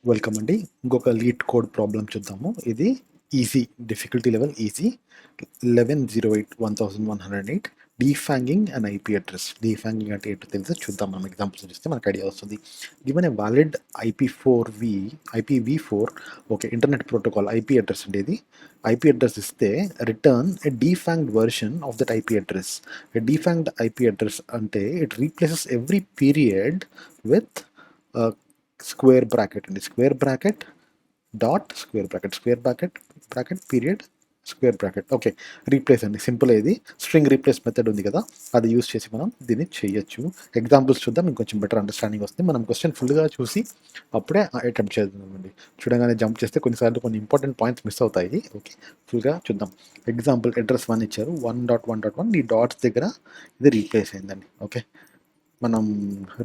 Welcome అండి. ఇంకొక lead code problem చూద్దాము. ఇది easy, difficulty level easy. 1108 defanging and IP address. Defanging అంటే ఏంటో తెలిసి చూద్దాం. మనం ఎగ్జాంపుల్స్ చూస్తే మనకు ఐడియా వస్తుంది. Given a valid IPv4 okay, internet protocol IP address ఉండేది. ఐపీ అడ్రస్ ఇస్తే return a defanged version of that IP address. Defanged IP address అంటే it replaces every period with square bracket అండి. Square bracket dot square bracket period square bracket. Okay, replace అండి. Simple. ఇది string replace method ఉంది కదా, అది use చేసి మనం దీన్ని చేయొచ్చు. ఎగ్జాంపుల్స్ చూద్దాం, ఇంకొంచెం బెటర్ అండర్స్టాండింగ్ వస్తుంది. మనం క్వశ్చన్ ఫుల్గా చూసి అప్పుడే అటెంప్ట్ చేద్దామండి. చూడగానే జంప్ చేస్తే కొన్నిసార్లు కొన్ని ఇంపార్టెంట్ పాయింట్స్ మిస్ అవుతాయి. ఓకే, ఫుల్గా చూద్దాం. ఎగ్జాంపుల్ అడ్రస్ 1 ఇచ్చారు. 1.1.1 ఈ డాట్స్ దగ్గర ఇది రీప్లేస్ అయిందండి. ఓకే, మనం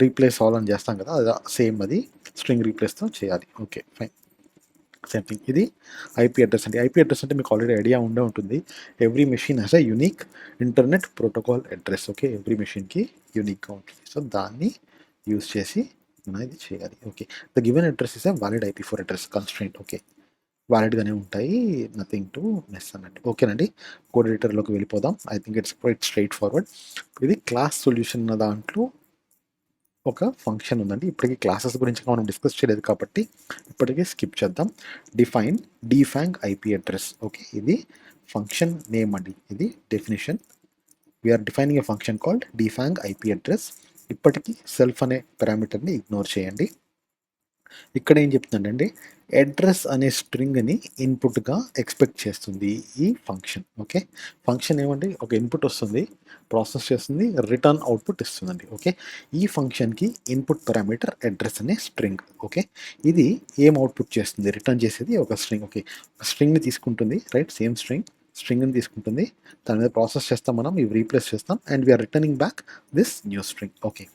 రీప్లేస్ ఆల్ అని చేస్తాం కదా, అది సేమ్ అది స్ట్రింగ్ రీప్లేస్తో చేయాలి. Okay, fine. Same thing. ఇది ఐపీ అడ్రస్ అండి. ఐపీ అడ్రస్ అంటే మీకు ఆల్రెడీ ఐడియా ఉండే ఉంటుంది. Every machine has a unique internet protocol address. Okay, every మెషిన్కి యూనిక్గా ఉంటుంది. సో దాన్ని యూస్ చేసి మనం ఇది చేయాలి. Okay, the given address is a valid IP4 address constraint. Okay, వ్యాలిడ్గానే ఉంటాయి, నథింగ్ టు మిస్ అన్నట్టు. ఓకేనండి, కోడ్ ఎడిటర్లోకి వెళ్ళిపోదాం. I think it's quite straightforward. ఇది క్లాస్ సొల్యూషన్ అన్న దాంట్లో ఒక ఫంక్షన్ ఉందండి. ఇప్పటికీ క్లాసెస్ గురించి మనం డిస్కస్ చేయలేదు కాబట్టి ఇప్పటికీ స్కిప్ చేద్దాం. Defang IP address. ఓకే, ఇది ఫంక్షన్ నేమ్ అండి. ఇది definition. We are defining a function called defang IP address. ఇప్పటికీ సెల్ఫ్ అనే పారామీటర్ని ఇగ్నోర్ చేయండి. ఇక్కడ ఏం చెప్తుందంటే అడ్రస్ అనే స్ట్రింగ్ని ఇన్పుట్గా ఎక్స్పెక్ట్ చేస్తుంది ఈ ఫంక్షన్. ఓకే, ఫంక్షన్ ఏమండి, ఒక ఇన్పుట్ వస్తుంది, ప్రాసెస్ చేస్తుంది, రిటర్న్ అవుట్పుట్ ఇస్తుందండి. ఓకే, ఈ ఫంక్షన్కి ఇన్పుట్ పారామీటర్ అడ్రస్ అనే స్ట్రింగ్. ఓకే, ఇది ఏం అవుట్పుట్ చేస్తుంది, రిటర్న్ చేసేది ఒక స్ట్రింగ్. ఓకే, స్ట్రింగ్ని తీసుకుంటుంది, రైట్, సేమ్ స్ట్రింగ్ని తీసుకుంటుంది, దాని మీద ప్రాసెస్ చేస్తాం, మనం ఇవి రీప్లేస్ చేస్తాం, and we're returning back this new string. Okay,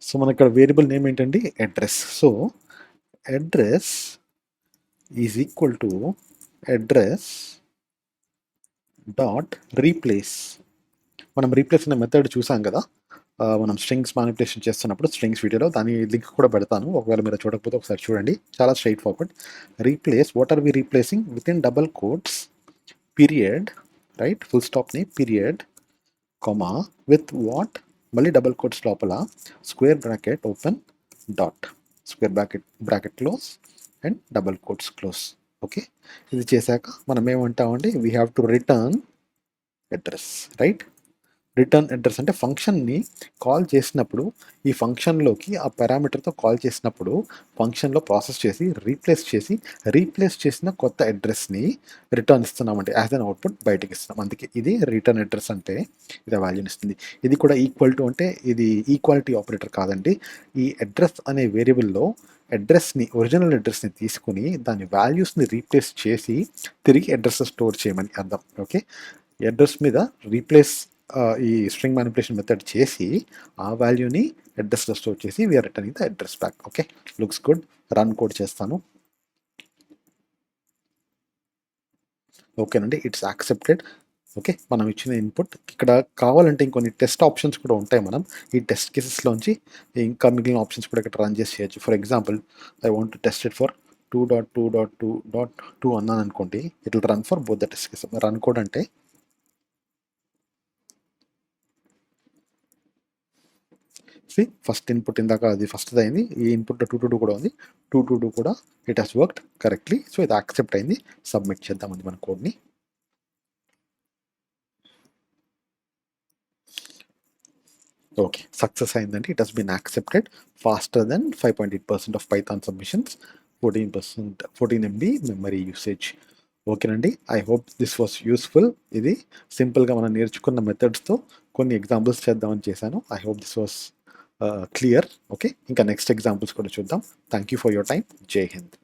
so మన ఇక్కడ వేరియబుల్ నేమ్ ఏంటండి, address. So address is equal to address dot replace. మనం రీప్లేస్ అనే మెథడ్ చూసాం కదా, మనం స్ట్రింగ్స్ మానిపులేషన్ చేస్తున్నప్పుడు స్ట్రింగ్స్ వీడియోలో దాని లింక్ కూడా పెడతాను, ఒకవేళ మీరు చూడకపోతే ఒకసారి చూడండి. చాలా straightforward. Replace, what are we replacing, with in double quotes period, right, full స్టాప్ని పీరియడ్ కామా విత్ వాట్, మళ్ళీ డబల్ కోట్స్ లోపల square bracket open dot, square bracket close and double quotes close. Okay, ఇది చేశాక మనం ఏమంటామంటే we have to return address, right. Return address అంటే ఫంక్షన్ని call చేసినప్పుడు, ఈ ఫంక్షన్లోకి ఆ పారామీటర్తో కాల్ చేసినప్పుడు ఫంక్షన్లో ప్రాసెస్ చేసి రీప్లేస్ చేసిన కొత్త అడ్రస్ని రిటర్న్ ఇస్తున్నామంటే యాజ్ అన్ అవుట్పుట్ బయటకి ఇస్తున్నాం. అందుకే ఇది రిటర్న్ అడ్రస్ అంటే ఇది వాల్యూని ఇస్తుంది. ఇది కూడా ఈక్వల్ టు అంటే ఇది ఈక్వాలిటీ ఆపరేటర్ కాదండి. ఈ అడ్రస్ అనే వేరియబుల్లో ఒరిజినల్ అడ్రస్ని తీసుకుని దాని వాల్యూస్ని రీప్లేస్ చేసి తిరిగి అడ్రస్ స్టోర్ చేయమని అర్థం. ఓకే, అడ్రస్ మీద రీప్లేస్ ఈ స్ట్రింగ్ మ్యానిపులేషన్ మెథడ్ చేసి ఆ వాల్యూని అడ్రస్లో స్టోర్ చేసి we're returning the address back. Okay, looks good. Run code చేస్తాను. ఓకేనండి, ఇట్స్ యాక్సెప్టెడ్. ఓకే, మనం ఇచ్చిన ఇన్పుట్ ఇక్కడ కావాలంటే ఇంకొన్ని టెస్ట్ ఆప్షన్స్ కూడా ఉంటాయి. మనం ఈ టెస్ట్ కేసెస్లోంచి ఇంకా మిగిలిన ఆప్షన్స్ కూడా ఇక్కడ రన్ చేసి చేయొచ్చు. For example, I want to test it for 2.2.2.2 అన్నాను అనుకోండి, it will run for both the test cases. Run code అంటే ఫస్ట్ ఇన్పుట్ ఇందాక అది ఫస్ట్ అయింది, ఈ ఇన్పుట్ 222 కూడా ఉంది, 222 కూడా it has worked correctly. So ఇది యాక్సెప్ట్ అయింది. సబ్మిట్ చేద్దామండి మన కోడ్ని. ఓకే, సక్సెస్ అయిందండి. It has been accepted faster then 5.8% of Python submissions, 14 MB memory usage. ఓకేనండి, I hope this was useful. ఇది సింపుల్గా మనం నేర్చుకున్న మెథడ్స్తో కొన్ని ఎగ్జాంపుల్స్ చేద్దామని చేశాను. I hope this was clear. Okay, ఇంకా నెక్స్ట్ ఎగ్జాంపుల్స్ కూడా చూద్దాం. Thank you for your time. Jai Hind.